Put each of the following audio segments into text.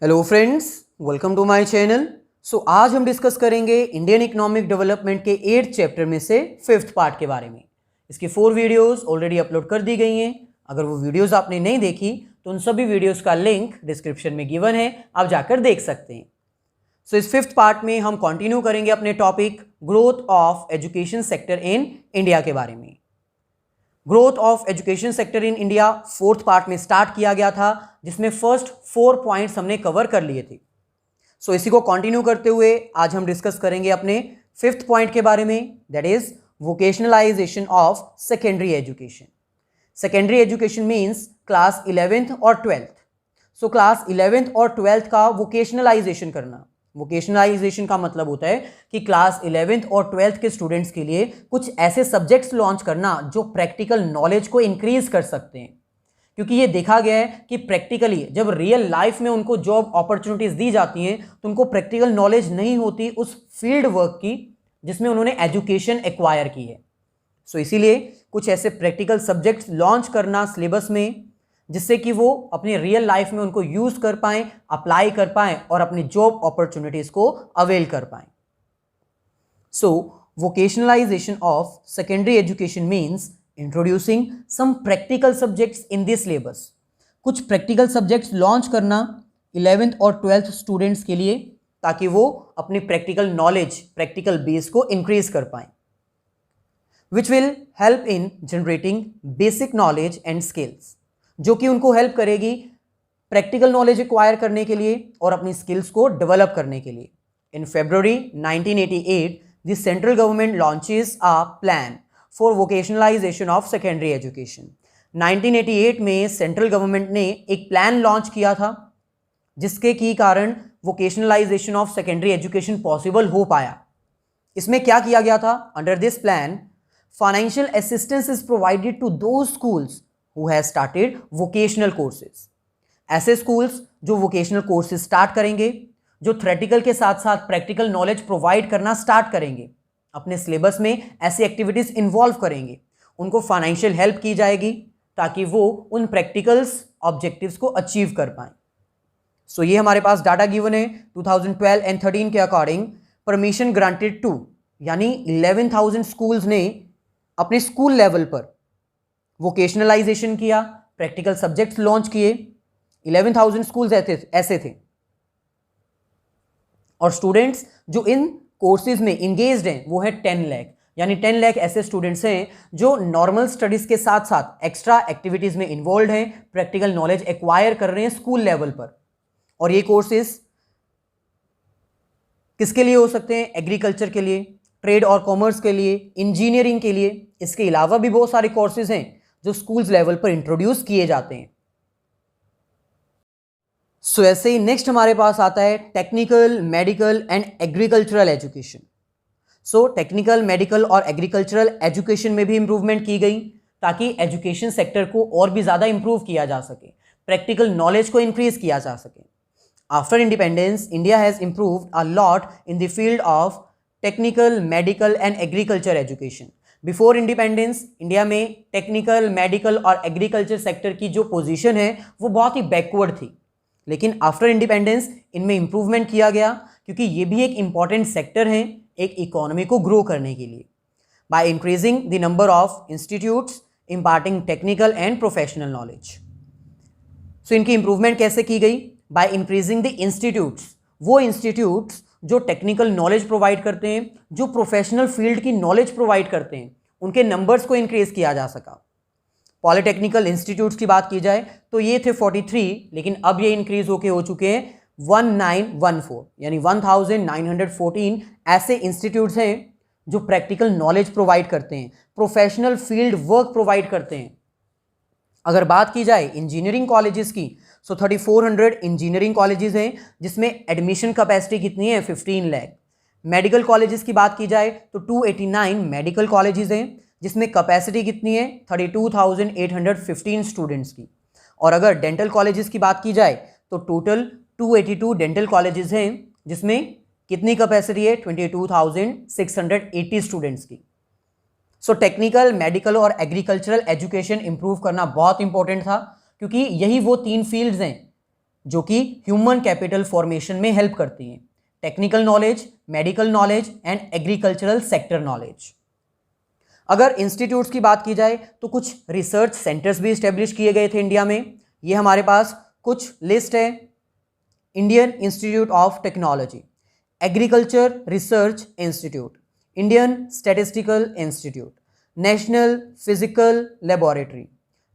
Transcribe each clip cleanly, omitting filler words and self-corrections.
Hello friends, welcome to my channel. आज हम discuss करेंगे इंडियन इकोनॉमिक डेवलपमेंट के 8th चैप्टर में से 5th पार्ट के बारे में। इसकी 4 वीडियोस ऑलरेडी अपलोड कर दी गई हैं। अगर वो वीडियोस आपने नहीं देखी तो उन सभी वीडियोस का लिंक डिस्क्रिप्शन में गिवन है, आप जाकर देख सकते हैं। इस 5th पार्ट में हम कंटिन्यू करेंगे अपने topic growth of education sector in India के बारे में। Growth of education sector in India 4th part में स्टार्ट किया गया था, जिसमें फर्स्ट 4 पॉइंट्स हमने कवर कर लिए थे। इसी को कंटिन्यू करते हुए आज हम डिस्कस करेंगे अपने 5th पॉइंट के बारे में, that is vocationalisation of secondary education. Secondary education means class 11th और 12th। क्लास 11th और 12th का वोकेशनलाइजेशन करना। वोकेशनलाइजेशन का मतलब होता है कि क्लास 11th और 12th के स्टूडेंट्स के लिए कुछ ऐसे सब्जेक्ट्स लॉन्च करना जो प्रैक्टिकल नॉलेज को इंक्रीज कर सकते हैं। क्योंकि ये देखा गया है कि प्रैक्टिकली जब रियल लाइफ में उनको जॉब अपॉर्चुनिटीज दी जाती हैं तो उनको प्रैक्टिकल नॉलेज नहीं होती उस फील्ड वर्क की जिसमें उन्होंने एजुकेशन एक्वायर की है। इसीलिए कुछ ऐसे प्रैक्टिकल सब्जेक्ट्स लॉन्च करना सिलेबस में, जिससे कि वो अपनी रियल लाइफ में उनको यूज कर पाएं, अप्लाई कर पाएं और अपनी जॉब अपॉर्चुनिटीज को अवेल कर पाएं। Vocationalisation of secondary education means introducing some practical subjects in this syllabus. कुछ प्रैक्टिकल सब्जेक्ट्स लॉन्च करना 11th और 12th स्टूडेंट्स के लिए, ताकि वो अपनी प्रैक्टिकल नॉलेज, प्रैक्टिकल बेस को इंक्रीज कर पाएं, which will help in generating basic knowledge and skills, जो कि उनको हेल्प करेगी प्रैक्टिकल नॉलेज एक्वायर करने के लिए और अपनी स्किल्स को डेवलप करने के लिए। इन February 1988 the central government launches a plan for vocationalisation of secondary education. 1988 में सेंट्रल गवर्नमेंट ने एक प्लान लॉन्च किया था, जिसके की कारण vocationalisation of secondary education possible हो पाया। इसमें क्या किया गया था? Under this plan financial assistance is provided to those schools who has started vocational courses। ऐसे स्कूल्स जो वोकेशनल कोर्सेज स्टार्ट करेंगे, जो थ्योरेटिकल के साथ साथ प्रैक्टिकल नॉलेज प्रोवाइड करना स्टार्ट करेंगे, अपने सिलेबस में ऐसी एक्टिविटीज इन्वॉल्व करेंगे, उनको फाइनेंशियल हेल्प की जाएगी ताकि वो उन प्रैक्टिकल्स ऑब्जेक्टिव्स को अचीव कर पाए। ये हमारे पास डाटा गिवन है 2012 एंड 13 के अकॉर्डिंग परमिशन ग्रांटेड टू, यानी 11,000 स्कूल्स ने अपने स्कूल लेवल पर वोकेशनलाइजेशन किया, प्रैक्टिकल सब्जेक्ट्स लॉन्च किए। 11,000 स्कूल्स ऐसे थे और स्टूडेंट्स जो इन कोर्सेज में इंगेज्ड हैं वो है 10 लाख, यानी 10 लाख ऐसे स्टूडेंट्स हैं जो नॉर्मल स्टडीज के साथ साथ एक्स्ट्रा एक्टिविटीज में इन्वॉल्व हैं, प्रैक्टिकल नॉलेज एक्वायर कर रहे हैं स्कूल लेवल पर। और ये कोर्सेज किसके लिए हो सकते हैं? एग्रीकल्चर के लिए, ट्रेड और कॉमर्स के लिए, इंजीनियरिंग के लिए। इसके अलावा भी बहुत सारे कोर्सेज हैं जो स्कूल्स लेवल पर इंट्रोड्यूस किए जाते हैं। ऐसे ही नेक्स्ट हमारे पास आता है technical, medical and agricultural education. Technical, medical और एग्रीकल्चरल एजुकेशन में भी इंप्रूवमेंट की गई ताकि एजुकेशन सेक्टर को और भी ज़्यादा इंप्रूव किया जा सके, प्रैक्टिकल नॉलेज को इंक्रीज किया जा सके। After independence India has improved a lot in the field of technical, medical and agriculture education. Before independence India में टेक्निकल, मेडिकल और एग्रीकल्चर सेक्टर की जो पोजीशन है वो बहुत ही बैकवर्ड थी, लेकिन आफ्टर इंडिपेंडेंस इनमें इंप्रूवमेंट किया गया, क्योंकि ये भी एक इंपॉर्टेंट सेक्टर है एक इकोनॉमी को ग्रो करने के लिए। By increasing the number of institutes imparting technical and professional knowledge. इनकी इंप्रूवमेंट कैसे की गई? बाय इंक्रीजिंग द इंस्टीट्यूट्स, वो इंस्टीट्यूट्स जो टेक्निकल नॉलेज प्रोवाइड करते हैं, जो प्रोफेशनल फील्ड की नॉलेज प्रोवाइड करते हैं, उनके नंबर्स को इंक्रीज किया जा सका। पॉलिटेक्निकल इंस्टीट्यूट्स की बात की जाए तो ये थे 43, लेकिन अब ये इंक्रीज होके हो चुके हैं 1914, यानी 1914 ऐसे इंस्टीट्यूट्स हैं जो प्रैक्टिकल नॉलेज प्रोवाइड करते हैं, प्रोफेशनल फील्ड वर्क प्रोवाइड करते हैं। अगर बात की जाए इंजीनियरिंग कॉलेजेस की, 3400 इंजीनियरिंग कॉलेजेस हैं जिसमें एडमिशन कैपेसिटी कितनी है? 15 लाख। मेडिकल कॉलेजेस की बात की जाए तो 289 मेडिकल कॉलेजेस हैं जिसमें कैपेसिटी कितनी है? 32,815 स्टूडेंट्स की। और अगर डेंटल कॉलेजेस की बात की जाए तो टोटल 282 डेंटल कॉलेजेस हैं जिसमें कितनी कैपेसिटी है? 22,680 स्टूडेंट्स की। टेक्निकल, मेडिकल और एग्रीकल्चरल एजुकेशन इंप्रूव करना बहुत इंपॉर्टेंट था, क्योंकि यही वो 3 फील्ड्स हैं जो कि ह्यूमन कैपिटल फॉर्मेशन में हेल्प करती हैं, technical knowledge, medical knowledge and agricultural sector knowledge. अगर इंस्टीट्यूट्स की बात की जाए तो कुछ रिसर्च सेंटर्स भी इस्टेब्लिश किए गए थे इंडिया में। ये हमारे पास कुछ लिस्ट है। Indian institute of technology, agriculture research institute, Indian statistical institute, national physical laboratory,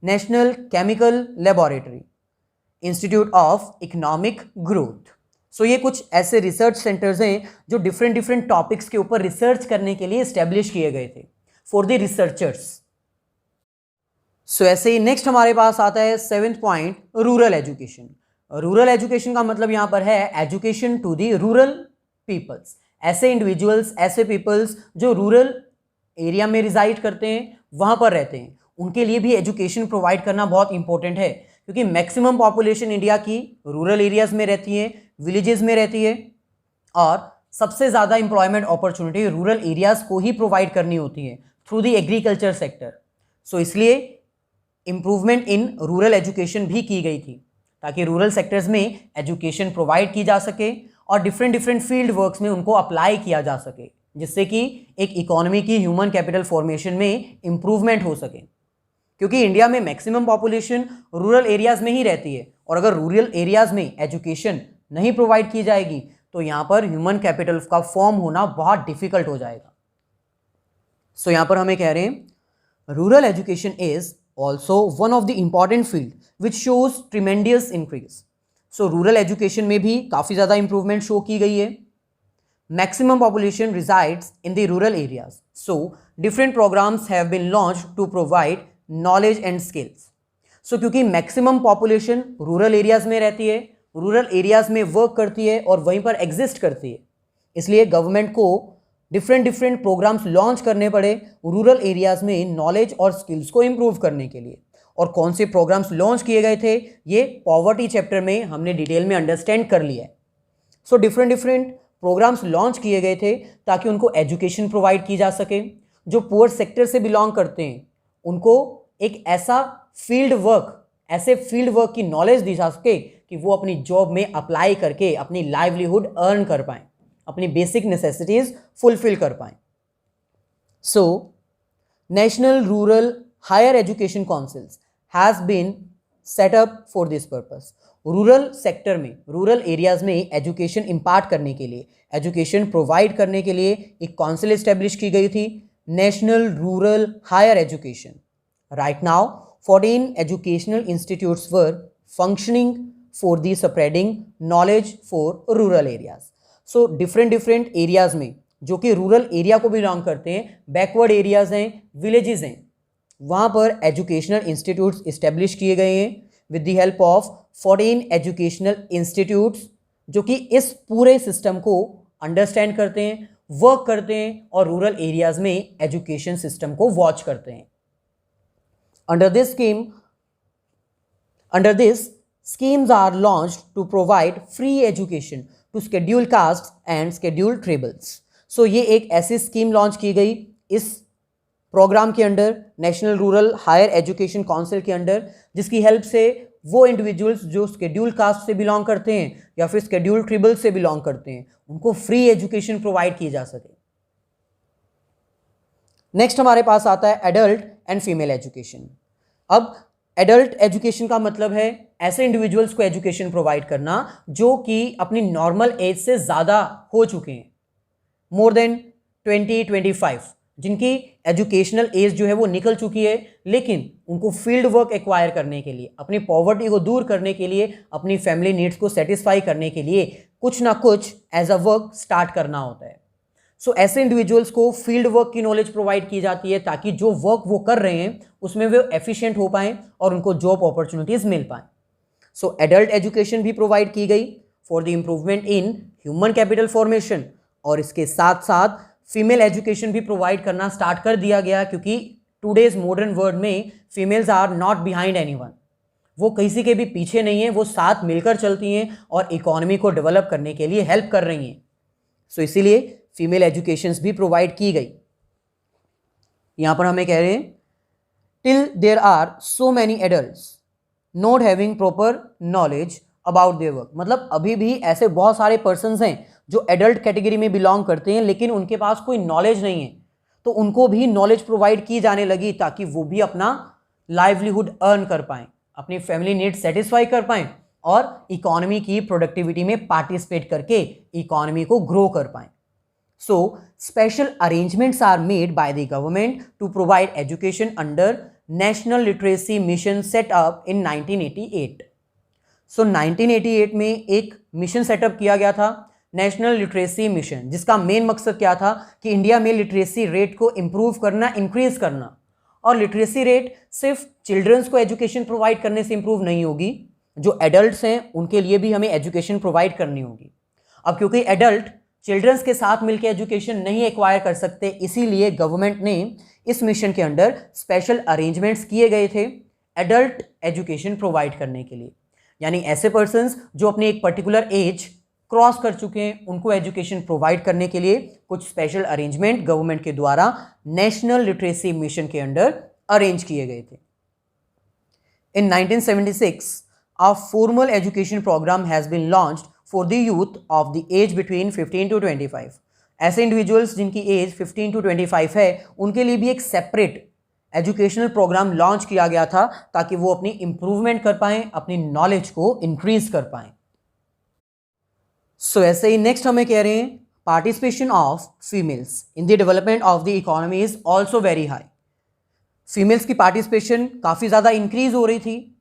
national chemical laboratory, institute of economic growth. So ये कुछ ऐसे रिसर्च सेंटर्स हैं जो डिफरेंट डिफरेंट टॉपिक्स के ऊपर रिसर्च करने के लिए इस्टेब्लिश किए गए थे फॉर द रिसर्चर्स। सो ऐसे ही नेक्स्ट हमारे पास आता है 7th point, rural education. Rural education का मतलब यहां पर है education to the rural peoples. ऐसे इंडिविजुअल्स, ऐसे पीपल्स जो रूरल एरिया में रिजाइड करते हैं, वहां पर रहते हैं, उनके लिए भी एजुकेशन प्रोवाइड करना बहुत इंपॉर्टेंट है, क्योंकि मैक्सिमम पॉपुलेशन इंडिया की रूरल एरियाज में रहती है, विलेजेस में रहती है, और सबसे ज़्यादा इंप्लॉयमेंट अपॉर्चुनिटी रूरल एरियाज को ही प्रोवाइड करनी होती है थ्रू द एग्रीकल्चर सेक्टर। सो इसलिए इंप्रूवमेंट इन रूरल एजुकेशन भी की गई थी, ताकि रूरल सेक्टर्स में एजुकेशन प्रोवाइड की जा सके और डिफरेंट डिफरेंट फील्ड वर्क्स में उनको अप्लाई किया जा सके, जिससे कि एक इकोनॉमी की ह्यूमन कैपिटल फॉर्मेशन में इंप्रूवमेंट हो सके। क्योंकि इंडिया में मैक्सिमम पॉपुलेशन रूरल एरियाज में ही रहती है, और अगर रूरल एरियाज में एजुकेशन नहीं प्रोवाइड की जाएगी तो यहाँ पर ह्यूमन कैपिटल का फॉर्म होना बहुत डिफिकल्ट हो जाएगा। सो यहाँ पर हमें कह रहे हैं rural education is also one of the important field which shows tremendous increase. So rural education में भी काफ़ी ज़्यादा इंप्रूवमेंट शो की गई है। Maximum population resides in the rural areas, so different programmes have been launch to provide knowledge and skills. So क्योंकि maximum population rural areas में रहती है, रूरल एरियाज में वर्क करती है और वहीं पर एग्जिस्ट करती है, इसलिए गवर्नमेंट को डिफरेंट डिफरेंट प्रोग्राम्स लॉन्च करने पड़े रूरल एरियाज में नॉलेज और स्किल्स को इम्प्रूव करने के लिए। और कौन से प्रोग्राम्स लॉन्च किए गए थे, ये पॉवर्टी चैप्टर में हमने डिटेल में अंडरस्टैंड कर लिया है। So different different programmes launch किए गए थे ताकि उनको एजुकेशन प्रोवाइड की जा सके। जो पुअर सेक्टर से बिलोंग करते हैं उनको एक ऐसा फील्ड वर्क, ऐसे फील्ड वर्क की नॉलेज दी जा सके कि वो अपनी जॉब में अप्लाई करके अपनी लाइवलीहुड अर्न कर पाएं, अपनी बेसिक नेसेसिटीज फुलफिल कर पाएं। So national rural higher education councils has been set up for this purpose. Rural sector में, रूरल एरियाज में एजुकेशन इम्पार्ट करने के लिए, एजुकेशन प्रोवाइड करने के लिए एक काउंसिल एस्टेब्लिश की गई थी, national rural higher education. Right now 14 educational institutes were functioning for the spreading knowledge for rural areas. So different areas में जो कि रूरल एरिया को बिलोंग करते हैं, बैकवर्ड एरियाज हैं, विलेजेस हैं, वहाँ पर एजुकेशनल इंस्टीट्यूट्स इस्टेब्लिश किए गए हैं with the help of 14 educational institutes, जो कि इस पूरे सिस्टम को अंडरस्टैंड करते हैं, वर्क करते हैं और रूरल एरियाज में एजुकेशन सिस्टम को वॉच करते हैं। Under this, schemes are launched to provide free education to scheduled castes and scheduled tribals. So ये एक ऐसी स्कीम लॉन्च की गई इस प्रोग्राम के under, national rural higher education council के अंडर, जिसकी हेल्प से वो इंडिविजुअल्स जो स्केड्यूल्ड कास्ट से बिलोंग करते हैं या फिर स्केड्यूल्ड ट्रिबल से बिलोंग करते हैं, उनको फ्री एजुकेशन प्रोवाइड की जा सके। नेक्स्ट हमारे पास आता है एडल्ट एंड फीमेल एजुकेशन। अब एडल्ट एजुकेशन का मतलब है ऐसे इंडिविजुअल्स को एजुकेशन प्रोवाइड करना जो कि अपनी नॉर्मल एज से ज़्यादा हो चुके हैं, मोर देन 20-25, जिनकी एजुकेशनल एज जो है वो निकल चुकी है, लेकिन उनको फील्ड वर्क एक्वायर करने के लिए, अपनी पॉवर्टी को दूर करने के लिए, अपनी फैमिली नीड्स को सेटिस्फाई करने के लिए कुछ ना कुछ एज अ वर्क स्टार्ट करना होता है। सो ऐसे इंडिविजुअल्स को फील्ड वर्क की नॉलेज प्रोवाइड की जाती है ताकि जो वर्क वो कर रहे हैं उसमें वो एफिशिएंट हो पाएं और उनको जॉब अपॉर्चुनिटीज मिल पाएं। सो एडल्ट एजुकेशन भी प्रोवाइड की गई for the improvement in human capital formation, और इसके साथ साथ फीमेल एजुकेशन भी प्रोवाइड करना स्टार्ट कर दिया गया, क्योंकि टूडेज मॉडर्न वर्ल्ड में females are not behind anyone. वो किसी के भी पीछे नहीं है, वो साथ मिलकर चलती हैं और इकोनॉमी को डेवलप करने के लिए हेल्प कर रही हैं। सो इसीलिए फीमेल एजुकेशंस भी प्रोवाइड की गई। यहां पर हमें कह रहे हैं till there are so many adults not having proper knowledge about their work. मतलब अभी भी ऐसे बहुत सारे पर्सन्स हैं जो एडल्ट कैटेगरी में बिलोंग करते हैं लेकिन उनके पास कोई नॉलेज नहीं है, तो उनको भी नॉलेज प्रोवाइड की जाने लगी ताकि वो भी अपना लाइवलीहुड अर्न कर पाएं, अपनी फैमिली नीड सेटिस्फाई कर पाएं और इकोनॉमी की प्रोडक्टिविटी में पार्टिसिपेट करके इकोनॉमी को ग्रो कर पाएं। So, special arrangements are made by the government to provide education under National Literacy Mission set up in 1988. So, 1988 में एक मिशन सेटअप किया गया था, नेशनल लिटरेसी मिशन, जिसका मेन मकसद क्या था कि इंडिया में लिटरेसी रेट को इम्प्रूव करना, इंक्रीज करना। और लिटरेसी रेट सिर्फ चिल्ड्रंस को एजुकेशन प्रोवाइड करने से इंप्रूव नहीं होगी, जो एडल्ट्स हैं उनके लिए भी हमें एजुकेशन प्रोवाइड करनी होगी। अब क्योंकि एडल्ट चिल्ड्रंस के साथ मिलकर एजुकेशन नहीं एक्वायर कर सकते, इसीलिए गवर्नमेंट ने इस मिशन के अंडर स्पेशल अरेंजमेंट्स किए गए थे एडल्ट एजुकेशन प्रोवाइड करने के लिए। यानी ऐसे पर्सन्स जो अपने एक पर्टिकुलर एज क्रॉस कर चुके हैं, उनको एजुकेशन प्रोवाइड करने के लिए कुछ स्पेशल अरेंजमेंट गवर्नमेंट के द्वारा नेशनल लिटरेसी मिशन के अंडर अरेंज किए गए थे। इन 1976 a formal education program has been launched for the youth of the age between 15 to 25। ऐसे इंडिविजुअल्स जिनकी एज 15 to 25 है, उनके लिए भी एक सेपरेट एजुकेशनल प्रोग्राम लॉन्च किया गया था ताकि वो अपनी इंप्रूवमेंट कर पाएं, अपनी नॉलेज को इंक्रीज कर पाएं। सो ऐसे ही नेक्स्ट हमें कह रहे हैं participation of females in the development of the economy is also very high. Females की पार्टिसिपेशन काफ़ी ज़्यादा इंक्रीज हो रही थी,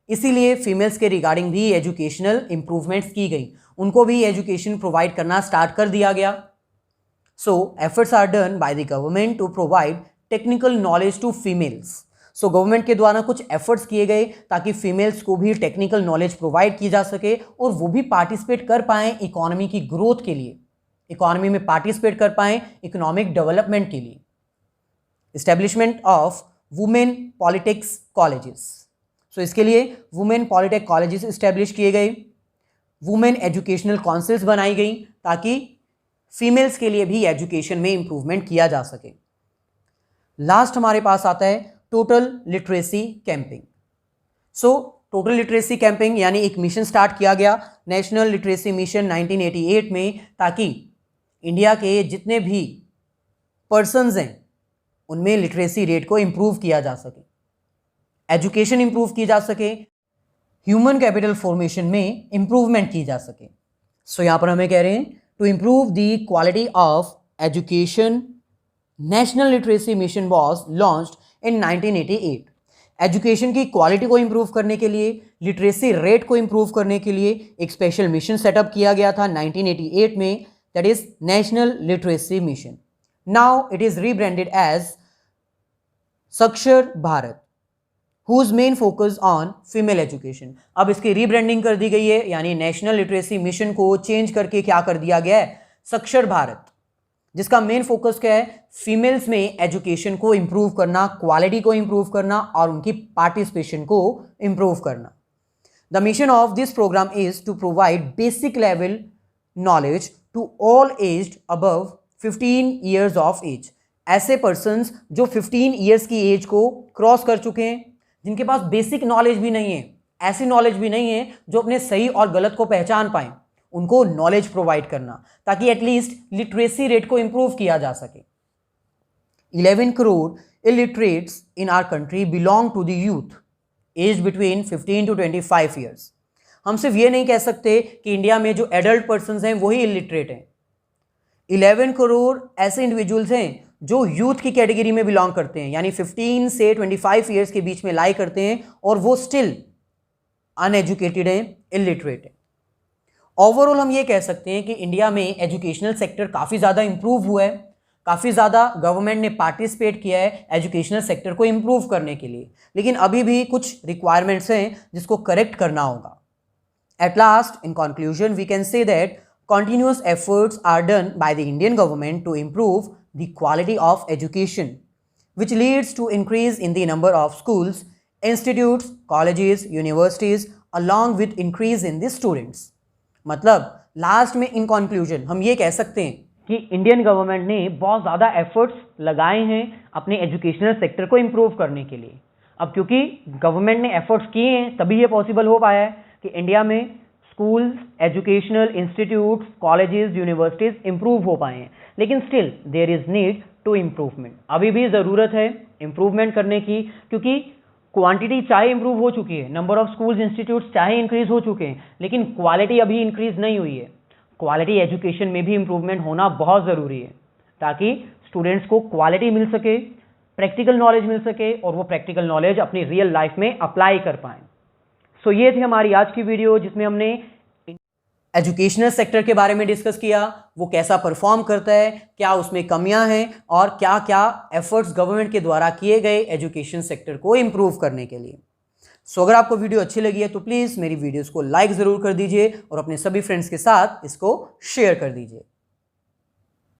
इसीलिए फीमेल्स के रिगार्डिंग भी एजुकेशनल इंप्रूवमेंट्स की गई, उनको भी एजुकेशन प्रोवाइड करना स्टार्ट कर दिया गया। So efforts are done by the government to provide technical knowledge to females. So government के द्वारा कुछ एफर्ट्स किए गए ताकि फीमेल्स को भी टेक्निकल नॉलेज प्रोवाइड की जा सके और वो भी पार्टिसिपेट कर पाएँ इकोनॉमी की ग्रोथ के लिए, इकोनॉमी में पार्टिसिपेट कर पाएँ इकोनॉमिक डेवलपमेंट के लिए। Establishment of women politics colleges. So इसके लिए वुमेन पॉलिटेक कॉलेजेस इस्टेब्लिश किए गए, वुमेन एजुकेशनल काउंसिल्स बनाई गई ताकि फीमेल्स के लिए भी एजुकेशन में इंप्रूवमेंट किया जा सके। लास्ट हमारे पास आता है total literacy camping. So total literacy camping यानी एक मिशन स्टार्ट किया गया नेशनल लिटरेसी मिशन 1988 में, ताकि इंडिया के जितने भी पर्सन्स हैं उनमें लिटरेसी रेट को इंप्रूव किया जा सके, एजुकेशन इंप्रूव की जा सके, ह्यूमन कैपिटल फॉर्मेशन में इंप्रूवमेंट की जा सके। सो यहाँ पर हमें कह रहे हैं to improve the quality of education national literacy mission was launched in 1988। Education की क्वालिटी को इंप्रूव करने के लिए, लिटरेसी रेट को इंप्रूव करने के लिए एक स्पेशल मिशन सेटअप किया गया था 1988 में, that is national literacy mission. Now it is rebranded as Saakshar Bharat, whose main focus on female education। अब इसकी रीब्रांडिंग कर दी गई है, यानी नेशनल लिटरेसी मिशन को चेंज करके क्या कर दिया गया है, साक्षर भारत, जिसका मेन फोकस क्या है, फीमेल्स में एजुकेशन को इंप्रूव करना, क्वालिटी को इंप्रूव करना और उनकी पार्टिसिपेशन को इंप्रूव करना। The mission of this programme is to provide basic level knowledge to all aged above 15 years of age. ऐसे पर्सन्स जो 15 ईयर्स की एज को क्रॉस कर चुके हैं, जिनके पास बेसिक नॉलेज भी नहीं है, ऐसी नॉलेज भी नहीं है जो अपने सही और गलत को पहचान पाएं, उनको नॉलेज प्रोवाइड करना ताकि एटलीस्ट लिटरेसी रेट को इंप्रूव किया जा सके। 11 crore illiterates in our country belong to the youth age between 15 to 25 years. हम सिर्फ ये नहीं कह सकते कि इंडिया में जो एडल्ट पर्सन्स हैं वही इलिटरेट हैं। 11 करोड़ ऐसे इंडिविजुअल्स हैं जो यूथ की कैटेगरी में बिलोंग करते हैं, यानी 15 से 25 ईयर्स के बीच में लाई करते हैं और वो स्टिल अनएजुकेटेड हैं, इलिटरेट हैं। ओवरऑल हम ये कह सकते हैं कि इंडिया में एजुकेशनल सेक्टर काफ़ी ज़्यादा इंप्रूव हुआ है, काफ़ी ज़्यादा गवर्नमेंट ने पार्टिसिपेट किया है एजुकेशनल सेक्टर को इंप्रूव करने के लिए, लेकिन अभी भी कुछ रिक्वायरमेंट्स हैं जिसको करेक्ट करना होगा। At last, in conclusion, we can say that continuous efforts are done by the Indian government to improve the quality of education, which leads to increase in the number of schools, institutes, colleges, universities, along with increase in the students। मतलब last में in conclusion हम ये कह सकते हैं कि Indian government ने बहुत ज़्यादा एफर्ट्स लगाए हैं अपने एजुकेशनल सेक्टर को इम्प्रूव करने के लिए। अब क्योंकि गवर्नमेंट ने एफर्ट्स किए हैं तभी ये पॉसिबल हो पाया है, कि इंडिया में schools, educational institutes, colleges, universities improve हो पाए हैं, लेकिन still there is need to improvement. अभी भी ज़रूरत है इम्प्रूवमेंट करने की, क्योंकि क्वांटिटी चाहे इंप्रूव हो चुकी है, नंबर ऑफ स्कूल्स, इंस्टीट्यूट्स चाहे इंक्रीज हो चुके हैं, लेकिन क्वालिटी अभी इंक्रीज नहीं हुई है। क्वालिटी एजुकेशन में भी इंप्रूवमेंट होना बहुत ज़रूरी है, ताकि स्टूडेंट्स को क्वालिटी मिल सके, प्रैक्टिकल नॉलेज मिल सके और वो प्रैक्टिकल नॉलेज अपनी रियल लाइफ में अप्लाई कर पाएँ। सो ये थी हमारी आज की वीडियो, जिसमें हमने एजुकेशनल सेक्टर के बारे में डिस्कस किया, वो कैसा परफॉर्म करता है, क्या उसमें कमियां हैं और क्या क्या एफर्ट्स गवर्नमेंट के द्वारा किए गए एजुकेशन सेक्टर को इम्प्रूव करने के लिए। सो अगर आपको वीडियो अच्छी लगी है तो प्लीज़ मेरी वीडियोस को लाइक ज़रूर कर दीजिए और अपने सभी फ्रेंड्स के साथ इसको शेयर कर दीजिए।